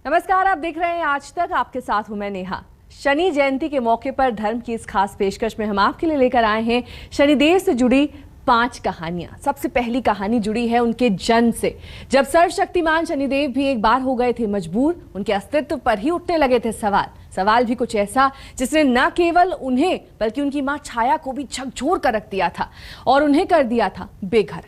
नमस्कार, आप देख रहे हैं आज तक। आपके साथ हूं मैं नेहा। शनि जयंती के मौके पर धर्म की इस खास पेशकश में हम आपके लिए लेकर आए हैं शनिदेव से जुड़ी 5 कहानियां। सबसे पहली कहानी जुड़ी है उनके जन्म से, जब सर्वशक्तिमान शनिदेव भी एक बार हो गए थे मजबूर। उनके अस्तित्व पर ही उठने लगे थे सवाल भी कुछ ऐसा जिसने न केवल उन्हें बल्कि उनकी मां छाया को भी झकझोर कर रख दिया था और उन्हें कर दिया था बेघर।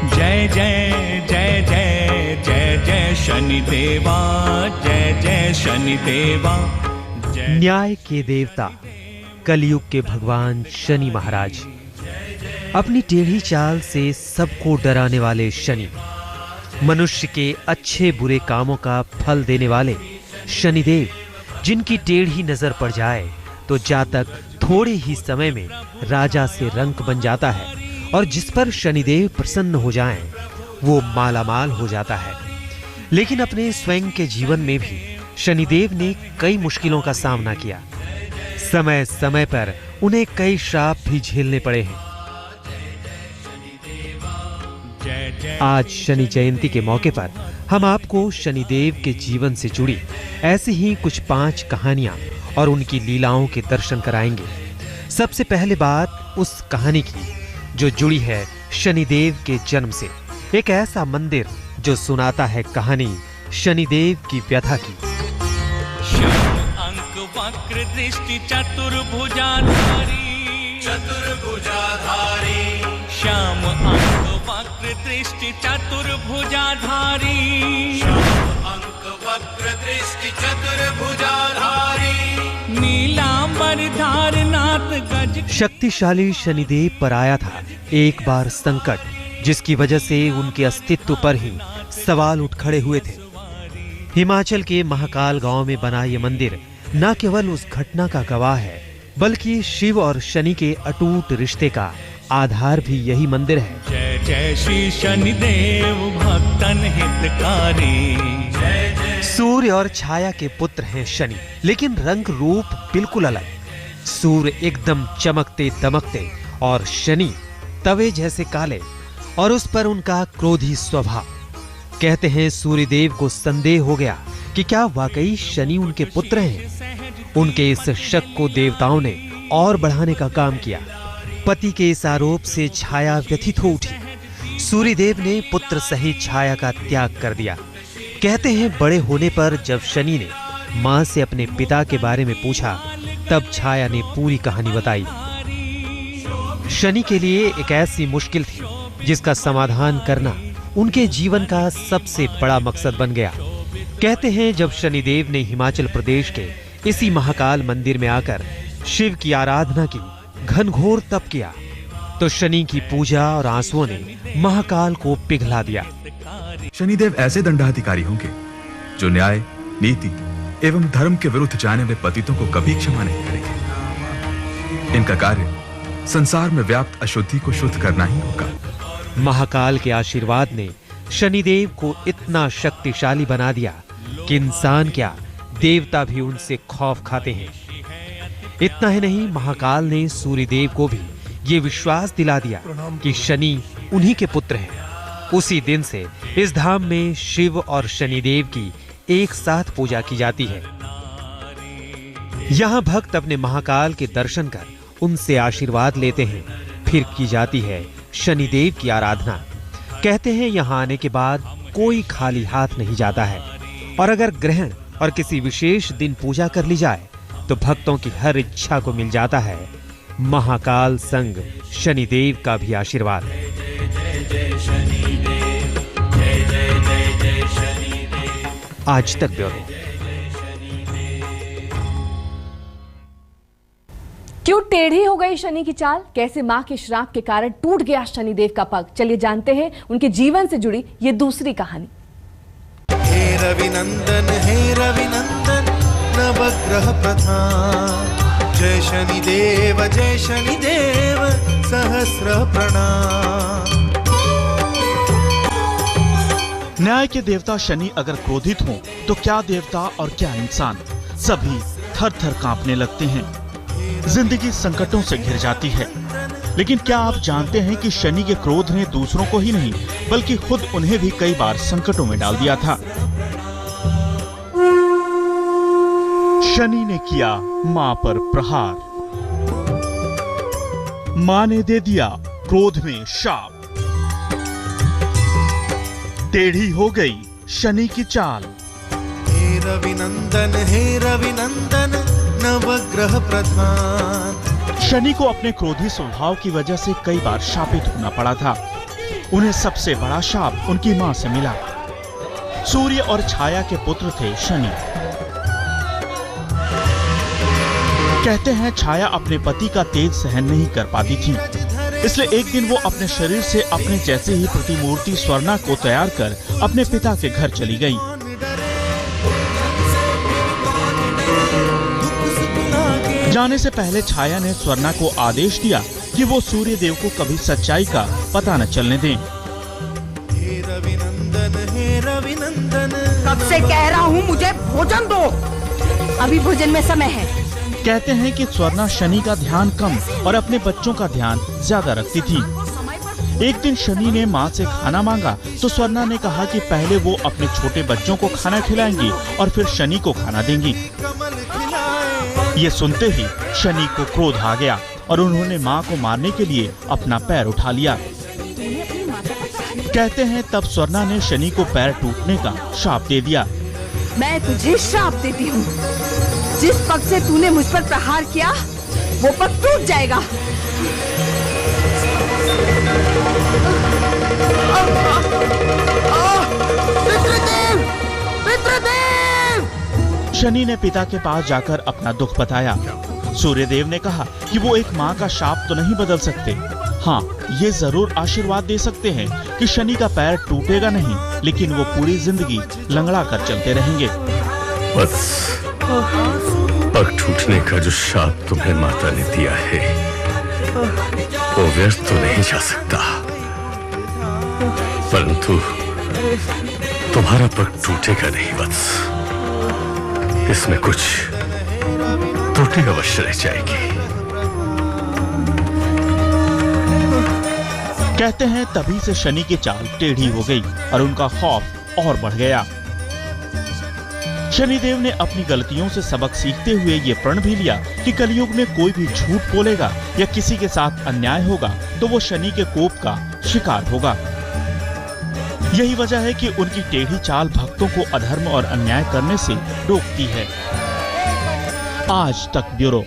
जय जय जय जय जय जय शनिदेवा, जय जय शनिदेवा। न्याय के देवता, कलयुग के भगवान शनि महाराज, अपनी टेढ़ी चाल से सबको डराने वाले शनि, मनुष्य के अच्छे बुरे कामों का फल देने वाले शनिदेव, जिनकी टेढ़ी नजर पड़ जाए तो जातक थोड़े ही समय में राजा से रंक बन जाता है और जिस पर शनिदेव प्रसन्न हो जाएं, वो मालामाल हो जाता है। लेकिन अपने स्वयं के जीवन में भी शनिदेव ने कई मुश्किलों का सामना किया। समय समय पर उन्हें कई श्राप भी झेलने पड़े हैं। आज शनि जयंती के मौके पर हम आपको शनिदेव के जीवन से जुड़ी ऐसी ही कुछ 5 कहानियां और उनकी लीलाओं के दर्शन कराएंगे। सबसे पहले बात उस कहानी की जो जुड़ी है शनिदेव के जन्म से। एक ऐसा मंदिर जो सुनाता है कहानी शनिदेव की व्यथा की। श्याम अंक वक्र दृष्टि चतुर्भुजाधारी, श्याम अंक वक्र दृष्टि चतुर्भुजाधारी, नीलांबर धारनाथ गज। शक्तिशाली शनिदेव पर आया था एक बार संकट, जिसकी वजह से उनके अस्तित्व पर ही सवाल उठ खड़े हुए थे। हिमाचल के महाकाल गांव में बना ये मंदिर न केवल उस घटना का गवाह है, बल्कि शिव और शनि के अटूट रिश्ते का आधार भी यही मंदिर है। जय जय श्री शनिदेव भक्तन हितकारी। सूर्य और छाया के पुत्र हैं शनि, लेकिन रंग रूप बिल्कुल अलग। सूर्य एकदम चमकते दमकते और शनि तवे जैसे काले, और उस पर उनका क्रोधी स्वभाव। कहते हैं सूर्यदेव को संदेह हो गया कि क्या वाकई शनि उनके पुत्र हैं। उनके इस शक को देवताओं ने और बढ़ाने का काम किया। पति के इस आरोप से छाया व्यथित हो उठी। सूर्यदेव ने पुत्र सहित छाया का त्याग कर दिया। कहते हैं बड़े होने पर जब शनि ने मां से अपने पिता के बारे में पूछा, तब छाया ने पूरी कहानी बताई। शनि के लिए एक ऐसी मुश्किल थी जिसका समाधान करना उनके जीवन का सबसे बड़ा मकसद बन गया। कहते हैं जब शनिदेव ने हिमाचल प्रदेश के इसी महाकाल मंदिर में आकर शिव की आराधना की, घनघोर तप किया, तो शनि की पूजा और आंसुओं ने महाकाल को पिघला दिया। शनिदेव ऐसे दंडाधिकारी होंगे जो न्याय, नीति एवं धर्म के विरुद्ध जाने वाले पतितों को कभी क्षमा नहीं करेंगे। इनका कार्य संसार में व्याप्त अशुद्धि को शुद्ध करना ही होगा। महाकाल के आशीर्वाद ने शनिदेव को इतना शक्तिशाली बना दिया कि इंसान क्या, देवता भी उनसे खौफ खाते हैं। इतना ही नहीं, महाकाल ने सूर्यदेव को भी ये विश्वास दिला दिया कि शनि उन्हीं के पुत्र हैं। उसी दिन से इस धाम में शिव और शनिदेव की एक साथ पूजा की जाती है। यहाँ भक्त अपने महाकाल के दर्शन कर उनसे आशीर्वाद लेते हैं। फिर की जाती है शनिदेव की आराधना। कहते हैं यहाँ आने के बाद कोई खाली हाथ नहीं जाता है, और अगर ग्रहण और किसी विशेष दिन पूजा कर ली जाए तो भक्तों की हर इच्छा को मिल जाता है महाकाल संग शनिदेव का भी आशीर्वाद। आज तक ब्यूरो। क्यों टेढ़ी हो गई शनि की चाल? कैसे मां के श्राप के कारण टूट गया शनिदेव का पग? चलिए जानते हैं उनके जीवन से जुड़ी ये दूसरी कहानी। हे रविनंदन, हे रविनंदन, नवग्रह प्रधान, जय शनिदेव, जय शनिदेव, सहस्र प्रणाम। न्याय के देवता शनि अगर क्रोधित हों तो क्या देवता और क्या इंसान, सभी थर थर कांपने लगते हैं। जिंदगी संकटों से घिर जाती है। लेकिन क्या आप जानते हैं कि शनि के क्रोध ने दूसरों को ही नहीं बल्कि खुद उन्हें भी कई बार संकटों में डाल दिया था। शनि ने किया मां पर प्रहार, मां ने दे दिया क्रोध में शाप, टेढ़ी हो गई शनि की चाल। हे रविनंदन नवग्रह प्रधान। शनि को अपने क्रोधी स्वभाव की वजह से कई बार शापित होना पड़ा था। उन्हें सबसे बड़ा शाप उनकी मां से मिला। सूर्य और छाया के पुत्र थे शनि। कहते हैं छाया अपने पति का तेज सहन नहीं कर पाती थी, इसलिए एक दिन वो अपने शरीर से अपने जैसे ही प्रतिमूर्ति स्वर्णा को तैयार कर अपने पिता के घर चली गई। जाने से पहले छाया ने स्वर्णा को आदेश दिया कि वो सूर्य देव को कभी सच्चाई का पता न चलने दें। हे रविनंदन कब से कह रहा हूँ मुझे भोजन दो, अभी भोजन में समय है। कहते हैं कि स्वर्णा शनि का ध्यान कम और अपने बच्चों का ध्यान ज्यादा रखती थी। एक दिन शनि ने माँ से खाना मांगा तो स्वर्णा ने कहा कि पहले वो अपने छोटे बच्चों को खाना खिलाएंगी और फिर शनि को खाना देंगी। ये सुनते ही शनि को क्रोध आ गया और उन्होंने माँ को मारने के लिए अपना पैर उठा लिया। कहते हैं तब स्वर्णा ने शनि को पैर टूटने का शाप दे दिया। मैं तुझे श्राप देती हूँ, जिस पग से तूने मुझ पर प्रहार किया वो पग टूट जाएगा। पितृदेव, पितृदेव! शनि ने पिता के पास जाकर अपना दुख बताया। सूर्यदेव ने कहा कि वो एक माँ का शाप तो नहीं बदल सकते, हाँ ये जरूर आशीर्वाद दे सकते हैं कि शनि का पैर टूटेगा नहीं, लेकिन वो पूरी जिंदगी लंगड़ा कर चलते रहेंगे। बस पग टूटने का जो शाप तुम्हें माता ने दिया है वो व्यर्थ तो नहीं जा सकता, परंतु तुम्हारा पग टूटेगा नहीं वत्स, इसमें कुछ त्रुटि अवश्य रह जाएगी। कहते हैं तभी से शनि की चाल टेढ़ी हो गई और उनका खौफ और बढ़ गया। शनिदेव ने अपनी गलतियों से सबक सीखते हुए ये प्रण भी लिया कि कलयुग में कोई भी झूठ बोलेगा या किसी के साथ अन्याय होगा तो वो शनि के कोप का शिकार होगा। यही वजह है कि उनकी टेढ़ी चाल भक्तों को अधर्म और अन्याय करने से रोकती है। आज तक ब्यूरो।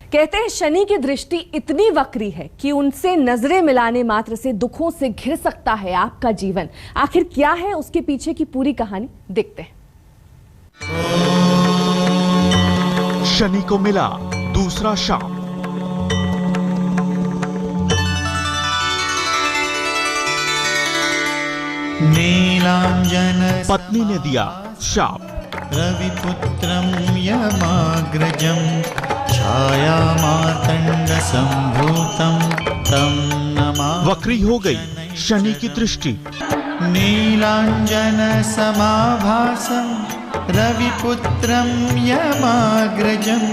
कहते हैं शनि की दृष्टि इतनी वक्री है कि उनसे नजरें मिलाने मात्र से दुखों से घिर सकता है आपका जीवन। आखिर क्या है उसके पीछे की पूरी कहानी, देखते हैं। शनि को मिला दूसरा शाप। नीलांजन पत्नी ने दिया शाप। रविपुत्रं यमाग्रजं छायामार्तण्ड संभूतं तं नमामि। वक्री हो गई शनि की दृष्टि। नीलांजन समाभासं रविपुत्रं यमाग्रजं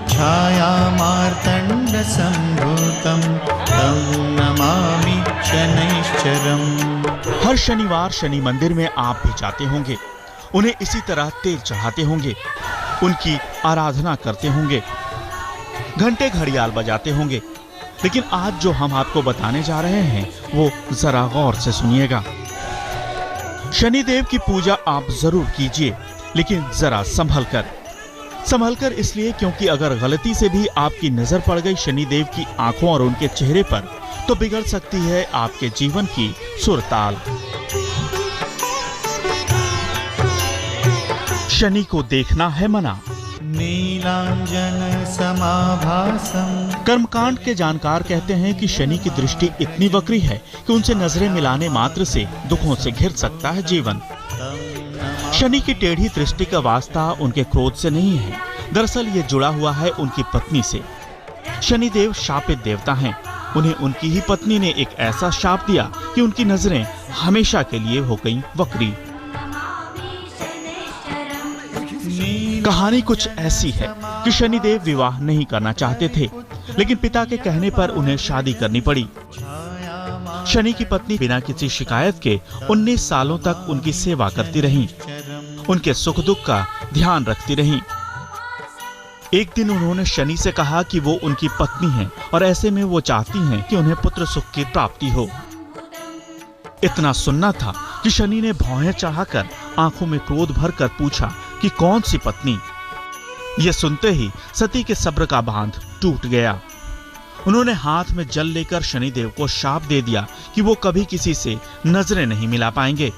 छायामार्तण्ड संभूतं तं नमामि शनैश्चरम्। हर शनिवार शनि मंदिर में आप भी जाते होंगे, उन्हें इसी तरह तेल चढ़ाते होंगे, उनकी आराधना करते होंगे, घंटे घड़ियाल बजाते होंगे। लेकिन आज जो हम आपको बताने जा रहे हैं वो जरा गौर से सुनिएगा। शनिदेव की पूजा आप जरूर कीजिए, लेकिन जरा संभल कर इसलिए क्योंकि अगर गलती से भी आपकी नजर पड़ गई शनिदेव की आंखों और उनके चेहरे पर तो बिगड़ सकती है आपके जीवन की सुरताल। शनि को देखना है मना। नीलांजन समाभासम। कर्मकांड के जानकार कहते हैं कि शनि की दृष्टि इतनी वक्री है कि उनसे नजरें मिलाने मात्र से दुखों से घिर सकता है जीवन। शनि की टेढ़ी दृष्टि का वास्ता उनके क्रोध से नहीं है, दरअसल ये जुड़ा हुआ है उनकी पत्नी से। शनिदेव शापित देवता हैं। उन्हें उनकी ही पत्नी ने एक ऐसा शाप दिया कि उनकी नजरें हमेशा के लिए हो गईं वक्री। कहानी कुछ ऐसी है कि शनिदेव विवाह नहीं करना चाहते थे, लेकिन पिता के कहने पर उन्हें शादी करनी पड़ी। शनि की पत्नी बिना किसी शिकायत के 19 सालों तक उनकी सेवा करती रहीं, उनके सुख दुख का ध्यान रखती रहीं। एक दिन उन्होंने शनि से कहा कि वो उनकी पत्नी हैं और ऐसे में वो चाहती हैं कि उन्हें पुत्र सुख की प्राप्ति हो। इतना सुनना था कि शनि ने भौहें चढ़ाकर आंखों में क्रोध भरकर पूछा कि कौन सी पत्नी। ये सुनते ही सती के सब्र का बांध टूट गया। उन्होंने हाथ में जल लेकर शनिदेव को शाप दे दिया कि वो कभी किसी से नजरें नहीं मिला पाएंगे।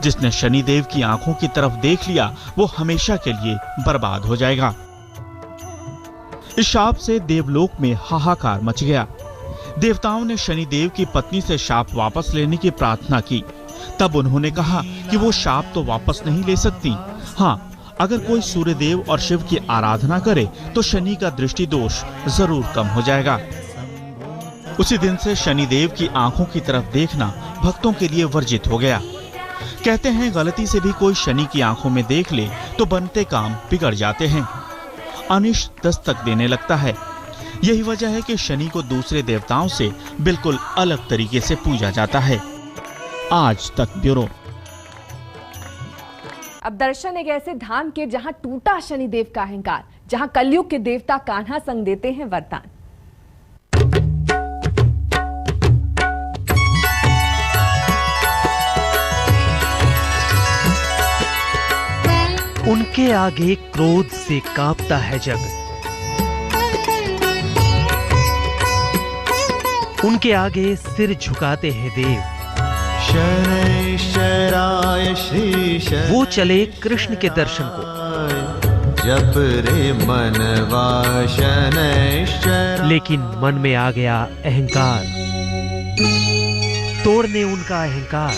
जिसने शनिदेव की आंखों की तरफ देख लिया वो हमेशा के लिए बर्बाद हो जाएगा। इस शाप से देवलोक में हाहाकार मच गया। देवताओं ने शनिदेव की पत्नी से शाप वापस लेने की प्रार्थना की। तब उन्होंने कहा कि वो शाप तो वापस नहीं ले सकती। हाँ, अगर कोई सूर्यदेव और शिव की आराधना करे तो शनि का दृष्टि दोष जरूर कम हो जाएगा। उसी दिन से शनिदेव की आंखों की तरफ देखना भक्तों के लिए वर्जित हो गया। कहते हैं गलती से भी कोई शनि की आंखों में देख ले तो बनते काम बिगड़ जाते हैं, अनिष्ट दस्तक देने लगता है। यही वजह है कि शनि को दूसरे देवताओं से बिल्कुल अलग तरीके से पूजा जाता है। आज तक ब्यूरो। अब दर्शन एक ऐसे धाम के जहां टूटा शनिदेव का अहंकार, जहां कलयुग के देवता कान्हा संग देते हैं वरदान। उनके आगे क्रोध से कांपता है जग, उनके आगे सिर झुकाते हैं देव। शनैश्चराय श्री शनैश्चराय वो चले कृष्ण के दर्शन को, जप रे मनवा शनैश्चराय। लेकिन मन में आ गया अहंकार, तोड़ने उनका अहंकार।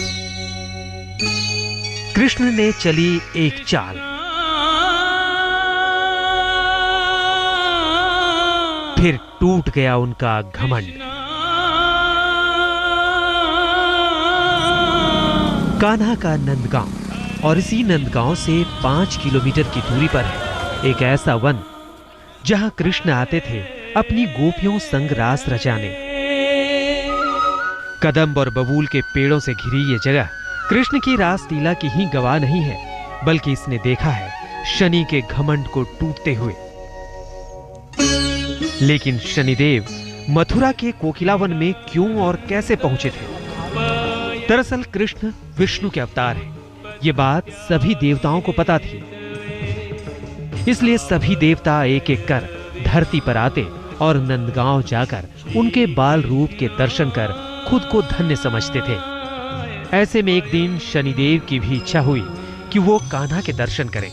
कृष्ण ने चली एक चाल, फिर टूट गया उनका घमंड। कान्हा का नंदगांव और इसी नंदगांव से 5 किलोमीटर की दूरी पर है एक ऐसा वन जहां कृष्ण आते थे अपनी गोपियों संग रास रचाने। कदम्ब और बबूल के पेड़ों से घिरी ये जगह कृष्ण की रास लीला की ही गवाह नहीं है, बल्कि इसने देखा है शनि के घमंड को टूटते हुए। लेकिन शनिदेव मथुरा के कोकिलावन में क्यों और कैसे पहुंचे थे? दरअसल कृष्ण विष्णु के अवतार हैं। ये बात सभी देवताओं को पता थी, इसलिए सभी देवता एक एक कर धरती पर आते और नंदगांव जाकर उनके बाल रूप के दर्शन कर खुद को धन्य समझते थे। ऐसे में एक दिन शनिदेव की भी इच्छा हुई कि वो कान्हा के दर्शन करें।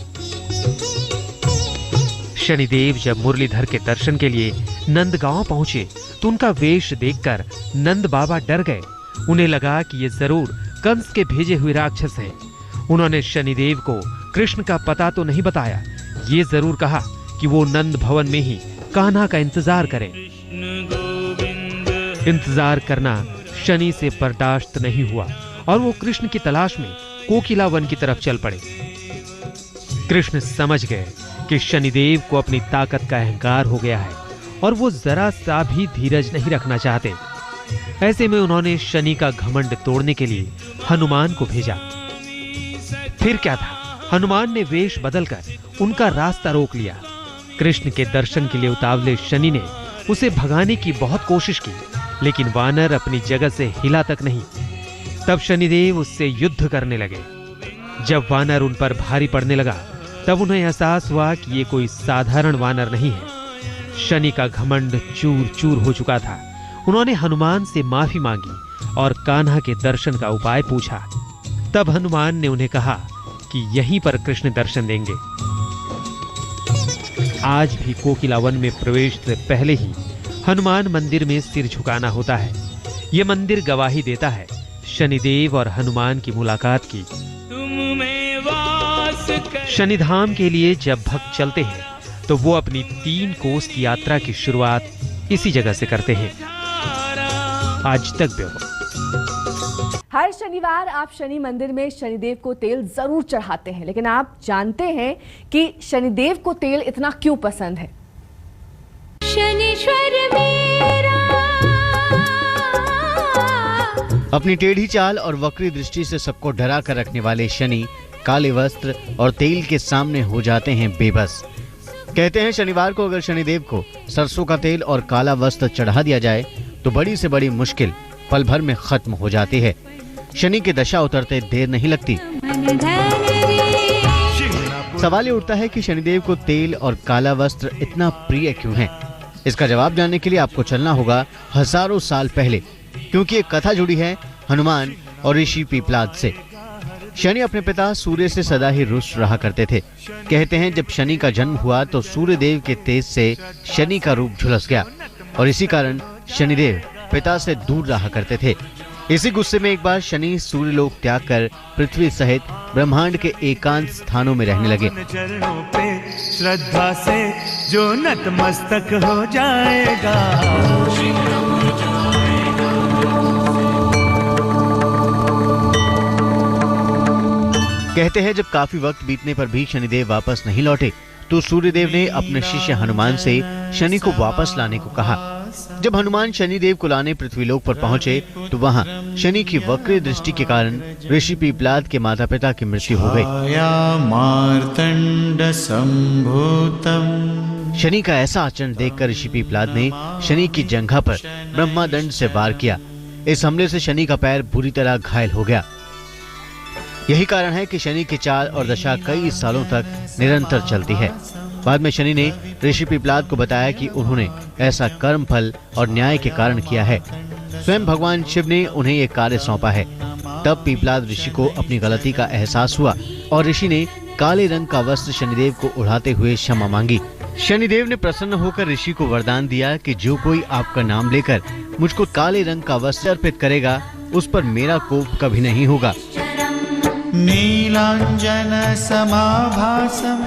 शनिदेव जब मुरलीधर के दर्शन के लिए नंदगांव पहुंचे तो उनका वेश देखकर नंद बाबा डर गए। उन्हें लगा कि ये जरूर कंस के भेजे हुए राक्षस हैं। उन्होंने शनिदेव को कृष्ण का पता तो नहीं बताया, ये जरूर कहा कि वो नंद भवन में ही कान्हा का इंतजार करें। इंतजार करना शनि से बर्दाश्त नहीं हुआ और वो कृष्ण की तलाश में कोकिलावन की तरफ चल पड़े। कृष्ण समझ गए कि शनिदेव को अपनी ताकत का अहंकार हो गया है और वो जरा सा भी धीरज नहीं रखना चाहते। ऐसे में उन्होंने शनि का घमंड तोड़ने के लिए हनुमान को भेजा। फिर क्या था, हनुमान ने वेश बदलकर उनका रास्ता रोक लिया। कृष्ण के दर्शन के लिए उतावले शनि ने उसे भगाने की बहुत कोशिश की, लेकिन वानर अपनी जगह से हिला तक नहीं। तब शनिदेव उससे युद्ध करने लगे। जब वानर उन पर भारी पड़ने लगा तब उन्हें एहसास हुआ कि ये कोई साधारण वानर नहीं है। शनि का घमंड चूर चूर हो चुका था। उन्होंने हनुमान से माफी मांगी और कान्हा के दर्शन का उपाय पूछा। तब हनुमान ने उन्हें कहा कि यहीं पर कृष्ण दर्शन देंगे। आज भी कोकिलावन में प्रवेश से पहले ही हनुमान मंदिर में सिर झुकाना होता है। यह मंदिर गवाही देता है शनिदेव और हनुमान की मुलाकात की। शनिधाम के लिए जब भक्त चलते हैं तो वो अपनी 3 कोस की यात्रा की शुरुआत इसी जगह से करते हैं। आज तक ब्यूरो। हर शनिवार आप शनि मंदिर में शनिदेव को तेल जरूर चढ़ाते हैं, लेकिन आप जानते हैं कि शनिदेव को तेल इतना क्यों पसंद है? शनीश्वर मेरा अपनी टेढ़ी चाल और वक्री दृष्टि से सबको डरा कर रखने वाले शनि काले वस्त्र और तेल के सामने हो जाते हैं बेबस। कहते हैं शनिवार को अगर शनिदेव को सरसों का तेल और काला वस्त्र चढ़ा दिया जाए तो बड़ी से बड़ी मुश्किल पल भर में खत्म हो जाती है। शनि की दशा उतरते देर नहीं लगती। सवाल ये उठता है कि शनिदेव को तेल और काला वस्त्र इतना प्रिय क्यों है? इसका जवाब जानने के लिए आपको चलना होगा हजारों साल पहले, क्योंकि एक कथा जुड़ी है हनुमान और ऋषि पीपलाद से। शनि अपने पिता सूर्य से सदा ही रुष्ट रहा करते थे। कहते हैं जब शनि का जन्म हुआ तो सूर्य देव के तेज से शनि का रूप झुलस गया और इसी कारण शनिदेव पिता से दूर रहा करते थे। इसी गुस्से में एक बार शनि सूर्यलोक त्याग कर पृथ्वी सहित ब्रह्मांड के एकांत स्थानों में रहने लगे। चरणों पे श्रद्धा से जो नतमस्तक हो जाएगा। कहते हैं जब काफी वक्त बीतने पर भी शनिदेव वापस नहीं लौटे तो सूर्यदेव ने अपने शिष्य हनुमान से शनि को वापस लाने को कहा। जब हनुमान शनिदेव को लाने पृथ्वीलोक पर पहुंचे तो वहां शनि की वक्र दृष्टि के कारण ऋषि पीपलाद के माता पिता की मृत्यु हो गई। शनि का ऐसा आचरण देखकर ऋषि पीपलाद ने शनि की जंघा पर ब्रह्मादंड से वार किया। इस हमले से शनि का पैर बुरी तरह घायल हो गया। यही कारण है कि शनि की चाल और दशा कई सालों तक निरंतर चलती है। बाद में शनि ने ऋषि पीपलाद को बताया कि उन्होंने ऐसा कर्म फल और न्याय के कारण किया है। स्वयं भगवान शिव ने उन्हें ये कार्य सौंपा है। तब पीपलाद ऋषि को अपनी गलती का एहसास हुआ और ऋषि ने काले रंग का वस्त्र शनिदेव को उड़ाते हुए क्षमा मांगी। शनिदेव ने प्रसन्न होकर ऋषि को वरदान दिया कि जो कोई आपका नाम लेकर मुझको काले रंग का वस्त्र अर्पित करेगा उस पर मेरा कोप कभी नहीं होगा। नीलांजन समाभासम।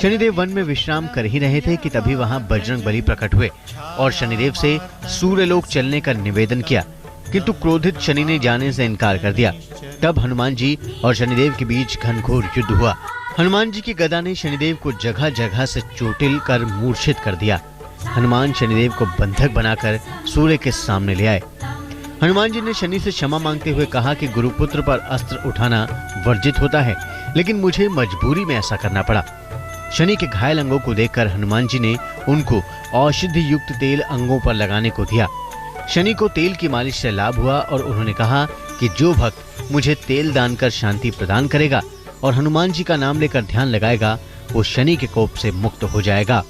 शनिदेव वन में विश्राम कर ही रहे थे कि तभी वहां बजरंगबली प्रकट हुए और शनिदेव से सूर्यलोक चलने का निवेदन किया, किंतु क्रोधित शनि ने जाने से इनकार कर दिया। तब हनुमान जी और शनिदेव के बीच घनघोर युद्ध हुआ। हनुमान जी की गदा ने शनिदेव को जगह जगह से चोटिल कर मूर्छित कर दिया। हनुमान शनिदेव को बंधक बनाकर सूर्य के सामने ले आए। हनुमान जी ने शनि से क्षमा मांगते हुए कहा कि गुरुपुत्र पर अस्त्र उठाना वर्जित होता है, लेकिन मुझे मजबूरी में ऐसा करना पड़ा। शनि के घायल अंगों को देखकर हनुमान जी ने उनको औषधि युक्त तेल अंगों पर लगाने को दिया। शनि को तेल की मालिश से लाभ हुआ और उन्होंने कहा कि जो भक्त मुझे तेल दान कर शांति प्रदान करेगा और हनुमान जी का नाम लेकर ध्यान लगाएगा वो शनि के कोप से मुक्त हो जाएगा।